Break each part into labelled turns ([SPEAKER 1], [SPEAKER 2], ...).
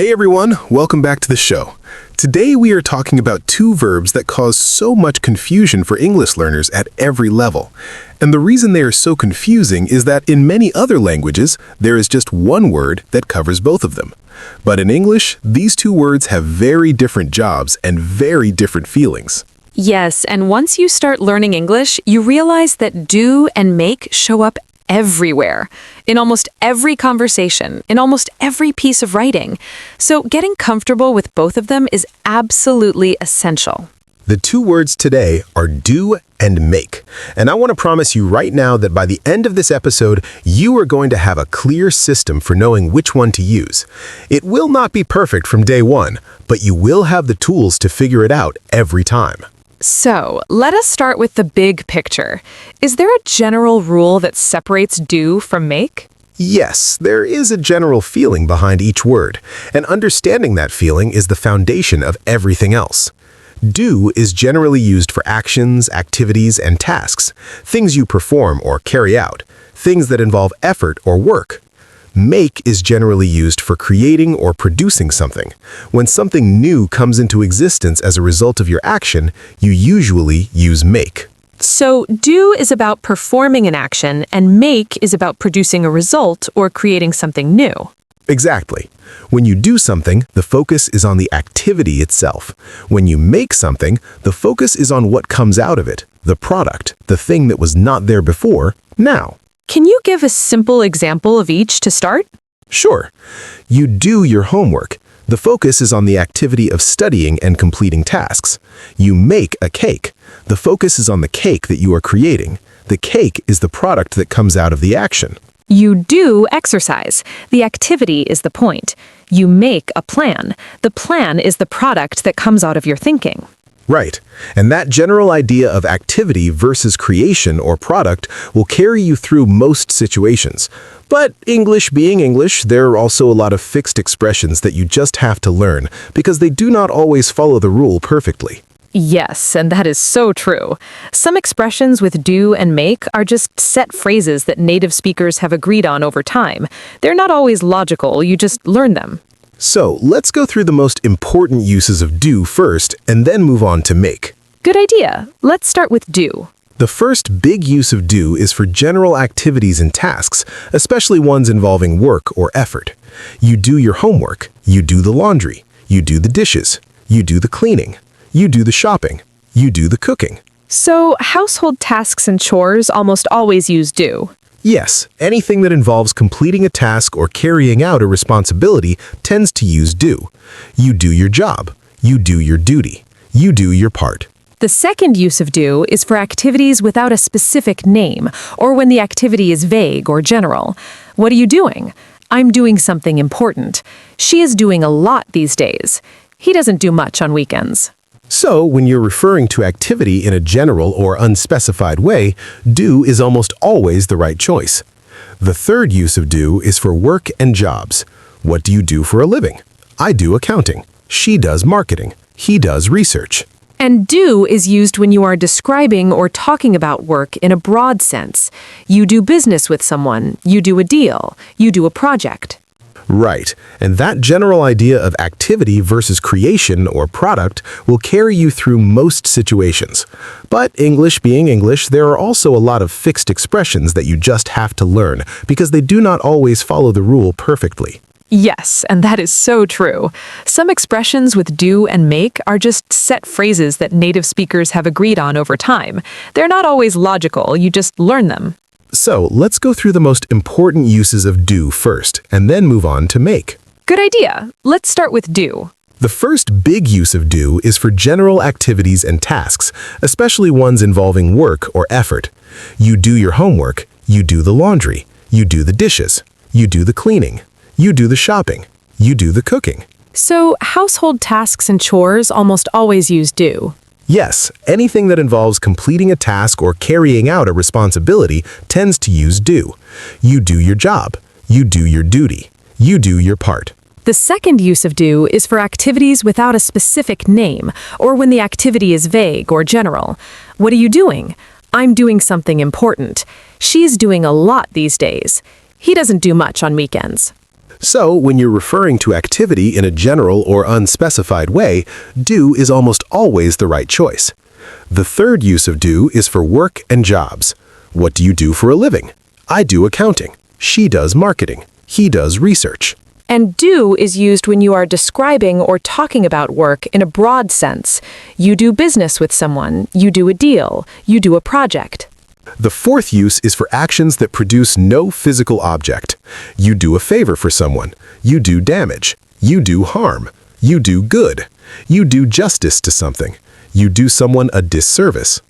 [SPEAKER 1] Hey everyone, welcome back to the show. Today we are talking about two verbs that cause so much confusion for English learners at every level. And the reason they are so confusing is that in many other languages, there is just one word that covers both of them. But in English, these two words have very different jobs and very different feelings.
[SPEAKER 2] Yes, and once you start learning English, you realize that do and make show up everywhere, in almost every conversation, in almost every piece of writing. So getting comfortable with both of them is absolutely essential.
[SPEAKER 1] The two words today are do and make. And I want to promise you right now that by the end of this episode, you are going to have a clear system for knowing which one to use. It will not be perfect from day one, but you will have the tools to figure it out every time.
[SPEAKER 2] So, let us start with the big picture. Is there a general rule that separates do from make?
[SPEAKER 1] Yes, there is a general feeling behind each word, and understanding that feeling is the foundation of everything else. Do is generally used for actions, activities, and tasks, things you perform or carry out, things that involve effort or work. Make is generally used for creating or producing something. When something new comes into existence as a result of your action, you usually use make.
[SPEAKER 2] So, do is about performing an action, and make is about producing a result or creating something new.
[SPEAKER 1] Exactly. When you do something, the focus is on the activity itself. When you make something, the focus is on what comes out of it, the product, the thing that was not there before, now.
[SPEAKER 2] Can you give a simple example of each to start?
[SPEAKER 1] Sure. You do your homework. The focus is on the activity of studying and completing tasks. You make a cake. The focus is on the cake that you are creating. The cake is the product that comes out of the action.
[SPEAKER 2] You do exercise. The activity is the point. You make a plan. The plan is the product that comes out of your thinking.
[SPEAKER 1] Right. And that general idea of activity versus creation or product will carry you through most situations. But English being English, there are also a lot of fixed expressions that you just have to learn because they do not always follow the rule perfectly.
[SPEAKER 2] Yes, and that is so true. Some expressions with do and make are just set phrases that native speakers have agreed on over time. They're not always logical, you just learn them.
[SPEAKER 1] So let's go through the most important uses of do first and then move on to make.
[SPEAKER 2] Good idea. Let's start with do.
[SPEAKER 1] The first big use of do is for general activities and tasks, especially ones involving work or effort. You do your homework, you do the laundry, you do the dishes, you do the cleaning, you do the shopping, you do the cooking.
[SPEAKER 2] So, household tasks and chores almost always use do.
[SPEAKER 1] Yes, anything that involves completing a task or carrying out a responsibility tends to use do. You do your job. You do your duty. You do your part.
[SPEAKER 2] The second use of do is for activities without a specific name, or when the activity is vague or general. What are you doing? I'm doing something important. She is doing a lot these days. He doesn't do much on weekends.
[SPEAKER 1] So, when you're referring to activity in a general or unspecified way, do is almost always the right choice. The third use of do is for work and jobs. What do you do for a living? I do accounting. She does marketing. He does research.
[SPEAKER 2] And do is used when you are describing or talking about work in a broad sense. You do business with someone. You do a deal. You do a project.
[SPEAKER 1] Right, and that general idea of activity versus creation or product will carry you through most situations. But English being English, there are also a lot of fixed expressions that you just have to learn because they do not always follow the rule perfectly.
[SPEAKER 2] Yes, and that is so true. Some expressions with do and make are just set phrases that native speakers have agreed on over time. They're not always logical, you just learn them.
[SPEAKER 1] So let's go through the most important uses of do first, and then move on to make.
[SPEAKER 2] Good idea. Let's start with do.
[SPEAKER 1] The first big use of do is for general activities and tasks, especially ones involving work or effort. You do your homework, you do the laundry, you do the dishes, you do the cleaning, you do the shopping, you do the cooking.
[SPEAKER 2] So, household tasks and chores almost always use do.
[SPEAKER 1] Yes, anything that involves completing a task or carrying out a responsibility tends to use do. You do your job. You do your duty. You do your part.
[SPEAKER 2] The second use of do is for activities without a specific name, or when the activity is vague or general. What are you doing? I'm doing something important. She's doing a lot these days. He doesn't do much on weekends.
[SPEAKER 1] So, when you're referring to activity in a general or unspecified way, do is almost always the right choice. The third use of do is for work and jobs. What do you do for a living? I do accounting. She does marketing. He does research.
[SPEAKER 3] And do is used when you are describing or talking about work in a broad sense. You do business with someone, you do a deal, you do a project.
[SPEAKER 1] The fourth use is for actions that produce no physical object. You do a favor for someone. You do damage. You do harm. You do good. You do justice to something. You do someone a disservice.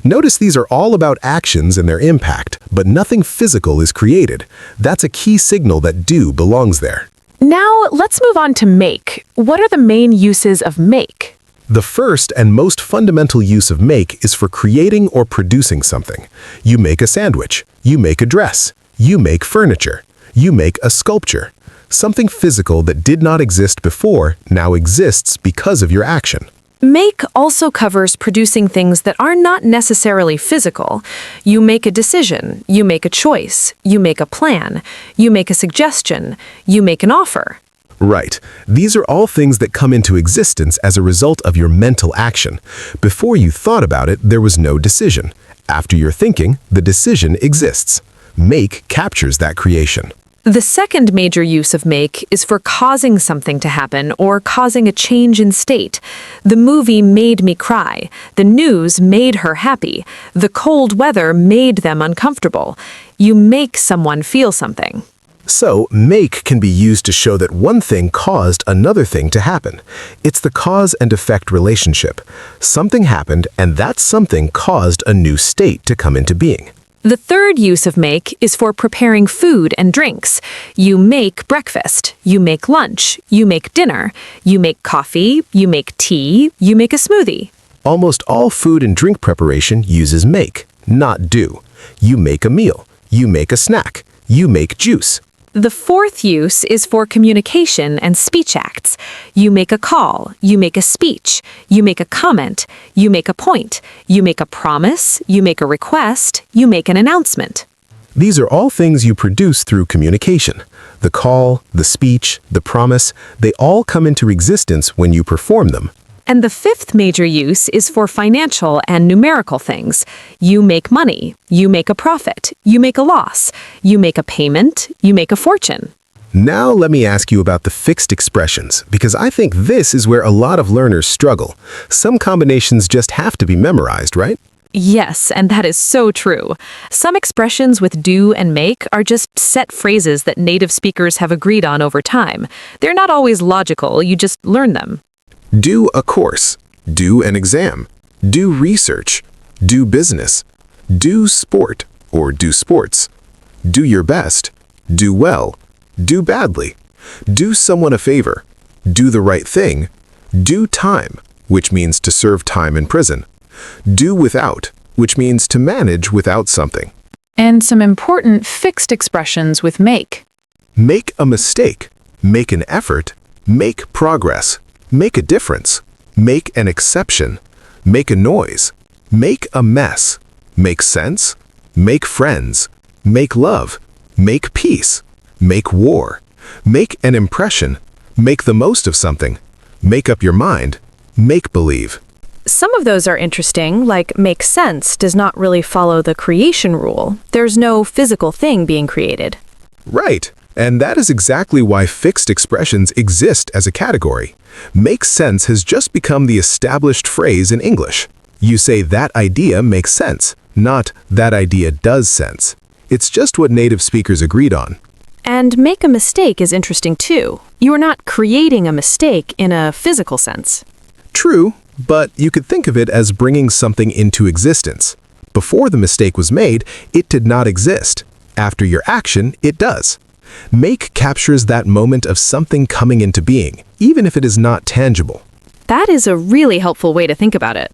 [SPEAKER 1] Notice these are all about actions and their impact, but nothing physical is created. That's a key signal that do belongs there.
[SPEAKER 3] Now, let's move on to make. What are the main uses of make?
[SPEAKER 1] The first and most fundamental use of make is for creating or producing something. You make a sandwich. You make a dress. You make furniture. You make a sculpture. Something physical that did not exist before now exists because of your action.
[SPEAKER 3] Make also covers producing things that are not necessarily physical. You make a decision, you make a choice, you make a plan, you make a suggestion, you make an offer.
[SPEAKER 1] Right. These are all things that come into existence as a result of your mental action. Before you thought about it, there was no decision. After your thinking, the decision exists. Make captures that creation.
[SPEAKER 3] The second major use of make is for causing something to happen or causing a change in state. The movie made me cry. The news made her happy. The cold weather made them uncomfortable. You make someone feel something.
[SPEAKER 1] So, make can be used to show that one thing caused another thing to happen. It's the cause and effect relationship. Something happened, and that something caused a new state to come into being.
[SPEAKER 3] The third use of make is for preparing food and drinks. You make breakfast, you make lunch, you make dinner, you make coffee, you make tea, you make a smoothie.
[SPEAKER 1] Almost all food and drink preparation uses make, not do. You make a meal. You make a snack. You make juice.
[SPEAKER 3] The fourth use is for communication and speech acts. You make a call, you make a speech, you make a comment, you make a point, you make a promise, you make a request, you make an announcement.
[SPEAKER 1] These are all things you produce through communication. The call, the speech, the promise, they all come into existence when you perform them.
[SPEAKER 3] And the fifth major use is for financial and numerical things. You make money, you make a profit, you make a loss, you make a payment, you make a fortune.
[SPEAKER 1] Now let me ask you about the fixed expressions, because I think this is where a lot of learners struggle. Some combinations just have to be memorized, right?
[SPEAKER 3] Yes, and that is so true. Some expressions with do and make are just set phrases that native speakers have agreed on over time. They're not always logical, you just learn them.
[SPEAKER 1] Do a course. Do an exam. Do research. Do business. Do sport or do sports. Do your best. Do well. Do badly. Do someone a favor. Do the right thing. Do time, which means to serve time in prison. Do without, which means to manage without something.
[SPEAKER 2] And some important fixed expressions with make.
[SPEAKER 1] Make a mistake. Make an effort. Make progress. Make a difference. Make an exception. Make a noise. Make a mess. Make sense. Make friends. Make love. Make peace. Make war. Make an impression. Make the most of something. Make up your mind. Make believe.
[SPEAKER 3] Some of those are interesting, like make sense does not really follow the creation rule. There's no physical thing being created.
[SPEAKER 1] Right. And that is exactly why fixed expressions exist as a category. Make sense has just become the established phrase in English. You say that idea makes sense, not that idea does sense. It's just what native speakers agreed on.
[SPEAKER 3] And make a mistake is interesting too. You are not creating a mistake in a physical sense.
[SPEAKER 1] True, but you could think of it as bringing something into existence. Before the mistake was made, it did not exist. After your action, it does. Make captures that moment of something coming into being, even if it is not tangible.
[SPEAKER 3] That is a really helpful way to think about it.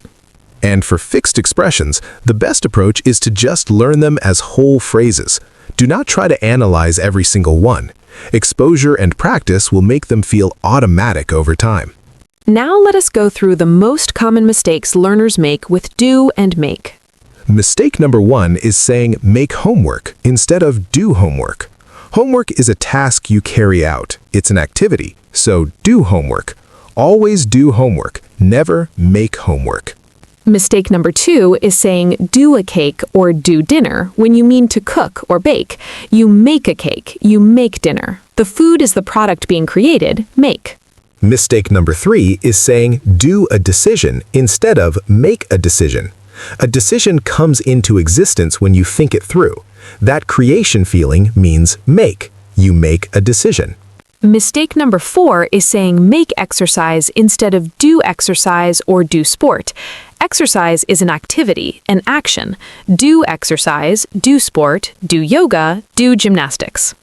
[SPEAKER 1] And for fixed expressions, the best approach is to just learn them as whole phrases. Do not try to analyze every single one. Exposure and practice will make them feel automatic over time.
[SPEAKER 3] Now let us go through the most common mistakes learners make with do and make.
[SPEAKER 1] Mistake number 1 is saying make homework instead of do homework. Homework is a task you carry out. It's an activity, so do homework. Always do homework. Never make homework.
[SPEAKER 3] Mistake number 2 is saying do a cake or do dinner when you mean to cook or bake. You make a cake, you make dinner. The food is the product being created, make.
[SPEAKER 1] Mistake number 3 is saying do a decision instead of make a decision. A decision comes into existence when you think it through. That creation feeling means make. You make a decision.
[SPEAKER 3] Mistake number 4 is saying make exercise instead of do exercise or do sport. Exercise is an activity, an action. Do exercise, do sport, do yoga, do gymnastics.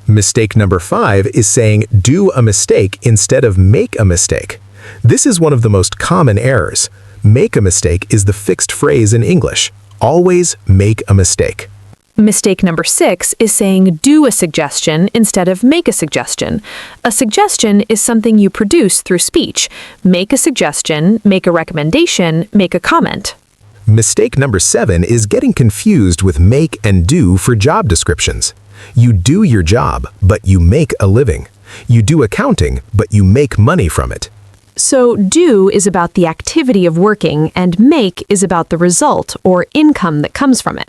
[SPEAKER 1] Mistake number 5 is saying do a mistake instead of make a mistake. This is one of the most common errors. Make a mistake is the fixed phrase in English. Always make a mistake.
[SPEAKER 3] Mistake number 6 is saying do a suggestion instead of make a suggestion. A suggestion is something you produce through speech. Make a suggestion, make a recommendation, make a comment.
[SPEAKER 1] Mistake number 7 is getting confused with make and do for job descriptions. You do your job, but you make a living. You do accounting, but you make money from it.
[SPEAKER 3] So do is about the activity of working and make is about the result or income that comes from it.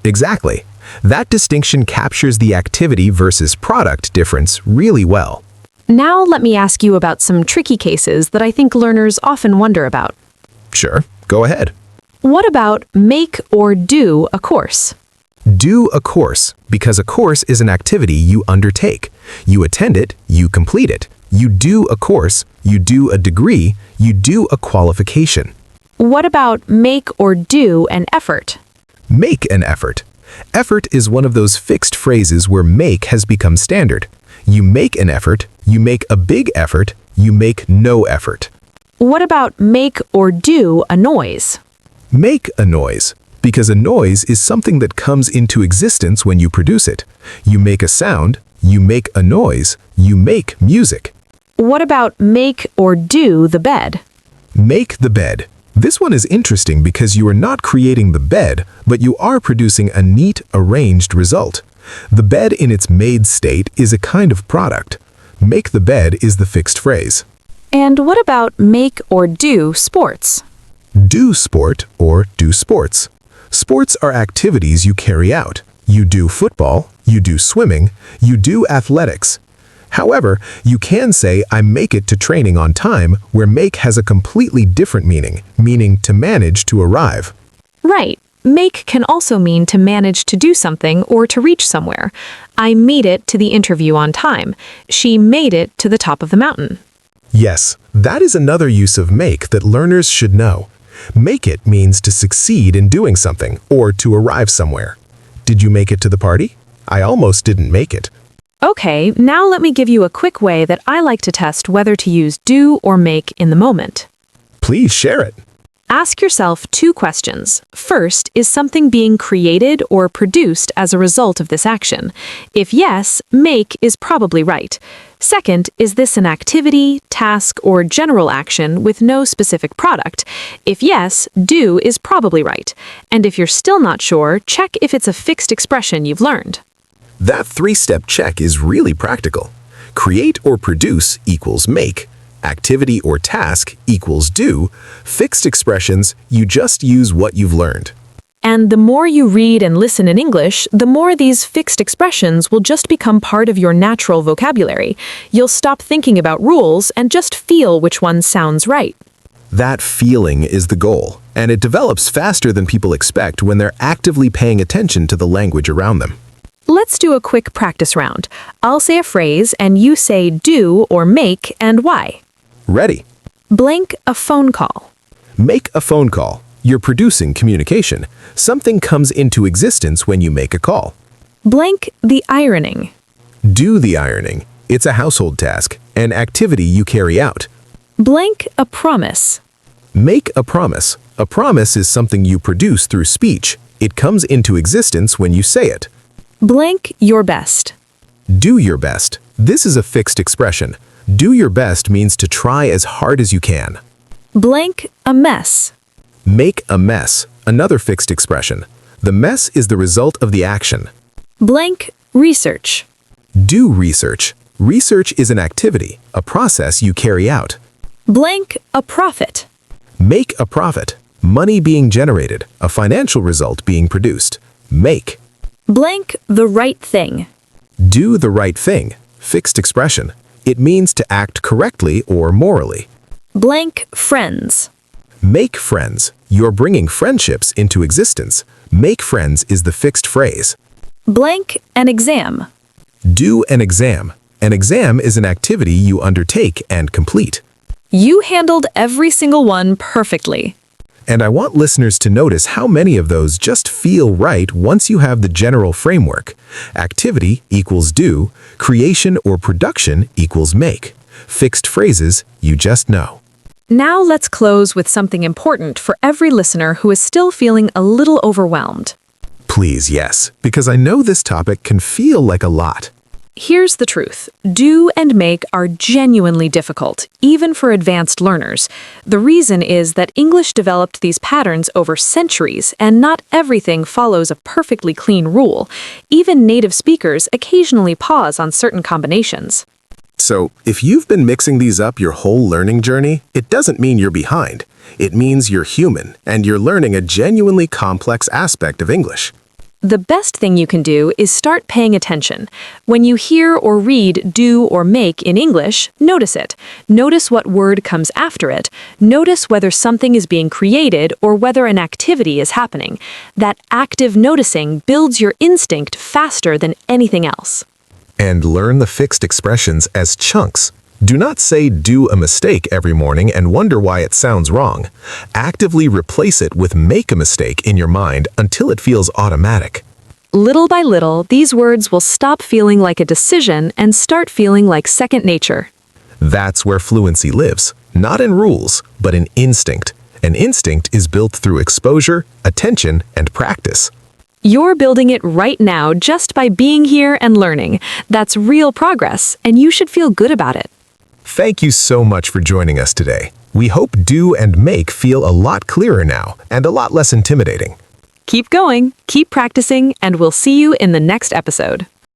[SPEAKER 1] Exactly. That distinction captures the activity versus product difference really well.
[SPEAKER 3] Now let me ask you about some tricky cases that I think learners often wonder about.
[SPEAKER 1] Sure, go ahead.
[SPEAKER 3] What about make or do a course?
[SPEAKER 1] Do a course, because a course is an activity you undertake. You attend it, you complete it. You do a course, you do a degree, you do a qualification.
[SPEAKER 3] What about make or do an effort?
[SPEAKER 1] Make an effort. Effort is one of those fixed phrases where make has become standard. You make an effort, you make a big effort, you make no effort.
[SPEAKER 3] What about make or do a noise?
[SPEAKER 1] Make a noise, because a noise is something that comes into existence when you produce it. You make a sound, you make a noise, you make music.
[SPEAKER 3] What about make or do the bed?
[SPEAKER 1] Make the bed. This one is interesting because you are not creating the bed, but you are producing a neat, arranged result. The bed in its made state is a kind of product. Make the bed is the fixed phrase.
[SPEAKER 3] And what about make or do sports?
[SPEAKER 1] Do sport or do sports. Sports are activities you carry out. You do football, you do swimming, you do athletics. However, you can say I make it to training on time, where make has a completely different meaning, meaning to manage to arrive.
[SPEAKER 3] Right. Make can also mean to manage to do something or to reach somewhere. I made it to the interview on time. She made it to the top of the mountain.
[SPEAKER 1] Yes, that is another use of make that learners should know. Make it means to succeed in doing something or to arrive somewhere. Did you make it to the party? I almost didn't make it.
[SPEAKER 3] Okay, now let me give you a quick way that I like to test whether to use do or make in the moment.
[SPEAKER 1] Please share it.
[SPEAKER 3] Ask yourself 2 questions. First, is something being created or produced as a result of this action? If yes, make is probably right. Second, is this an activity, task, or general action with no specific product? If yes, do is probably right. And if you're still not sure, check if it's a fixed expression you've learned.
[SPEAKER 1] That 3-step check is really practical. Create or produce equals make. Activity or task equals do. Fixed expressions, you just use what you've learned.
[SPEAKER 3] And the more you read and listen in English, the more these fixed expressions will just become part of your natural vocabulary. You'll stop thinking about rules and just feel which one sounds right.
[SPEAKER 1] That feeling is the goal, and it develops faster than people expect when they're actively paying attention to the language around them.
[SPEAKER 3] Let's do a quick practice round. I'll say a phrase and you say do or make and why.
[SPEAKER 1] Ready.
[SPEAKER 3] Blank a phone call.
[SPEAKER 1] Make a phone call. You're producing communication. Something comes into existence when you make a call.
[SPEAKER 3] Blank the ironing.
[SPEAKER 1] Do the ironing. It's a household task, an activity you carry out.
[SPEAKER 3] Blank a promise.
[SPEAKER 1] Make a promise. A promise is something you produce through speech. It comes into existence when you say it.
[SPEAKER 3] Blank your best.
[SPEAKER 1] Do your best. This is a fixed expression. Do your best means to try as hard as you can.
[SPEAKER 3] Blank a mess.
[SPEAKER 1] Make a mess. Another fixed expression. The mess is the result of the action.
[SPEAKER 3] Blank research.
[SPEAKER 1] Do research. Research is an activity, a process you carry out.
[SPEAKER 3] Blank a profit.
[SPEAKER 1] Make a profit. Money being generated, a financial result being produced. Make.
[SPEAKER 3] Blank the right thing.
[SPEAKER 1] Do the right thing. Fixed expression. It means to act correctly or morally.
[SPEAKER 3] Blank friends.
[SPEAKER 1] Make friends. You're bringing friendships into existence. Make friends is the fixed phrase.
[SPEAKER 3] Blank an exam.
[SPEAKER 1] Do an exam. An exam is an activity you undertake and complete.
[SPEAKER 3] You handled every single one perfectly.
[SPEAKER 1] And I want listeners to notice how many of those just feel right once you have the general framework. Activity equals do, creation or production equals make. Fixed phrases, you just know.
[SPEAKER 3] Now let's close with something important for every listener who is still feeling a little overwhelmed.
[SPEAKER 1] Please, yes, because I know this topic can feel like a lot.
[SPEAKER 3] Here's the truth. Do and make are genuinely difficult, even for advanced learners. The reason is that English developed these patterns over centuries, and not everything follows a perfectly clean rule. Even native speakers occasionally pause on certain combinations.
[SPEAKER 1] So, if you've been mixing these up your whole learning journey, it doesn't mean you're behind. It means you're human, and you're learning a genuinely complex aspect of English.
[SPEAKER 3] The best thing you can do is start paying attention. When you hear or read do or make in English, notice it. Notice what word comes after it. Notice whether something is being created or whether an activity is happening. That active noticing builds your instinct faster than anything else.
[SPEAKER 1] And learn the fixed expressions as chunks. Do not say do a mistake every morning and wonder why it sounds wrong. Actively replace it with make a mistake in your mind until it feels automatic.
[SPEAKER 3] Little by little, these words will stop feeling like a decision and start feeling like second nature.
[SPEAKER 1] That's where fluency lives, not in rules, but in instinct. An instinct is built through exposure, attention, and practice.
[SPEAKER 3] You're building it right now just by being here and learning. That's real progress, and you should feel good about it.
[SPEAKER 1] Thank you so much for joining us today. We hope do and make feel a lot clearer now and a lot less intimidating.
[SPEAKER 3] Keep going, keep practicing, and we'll see you in the next episode.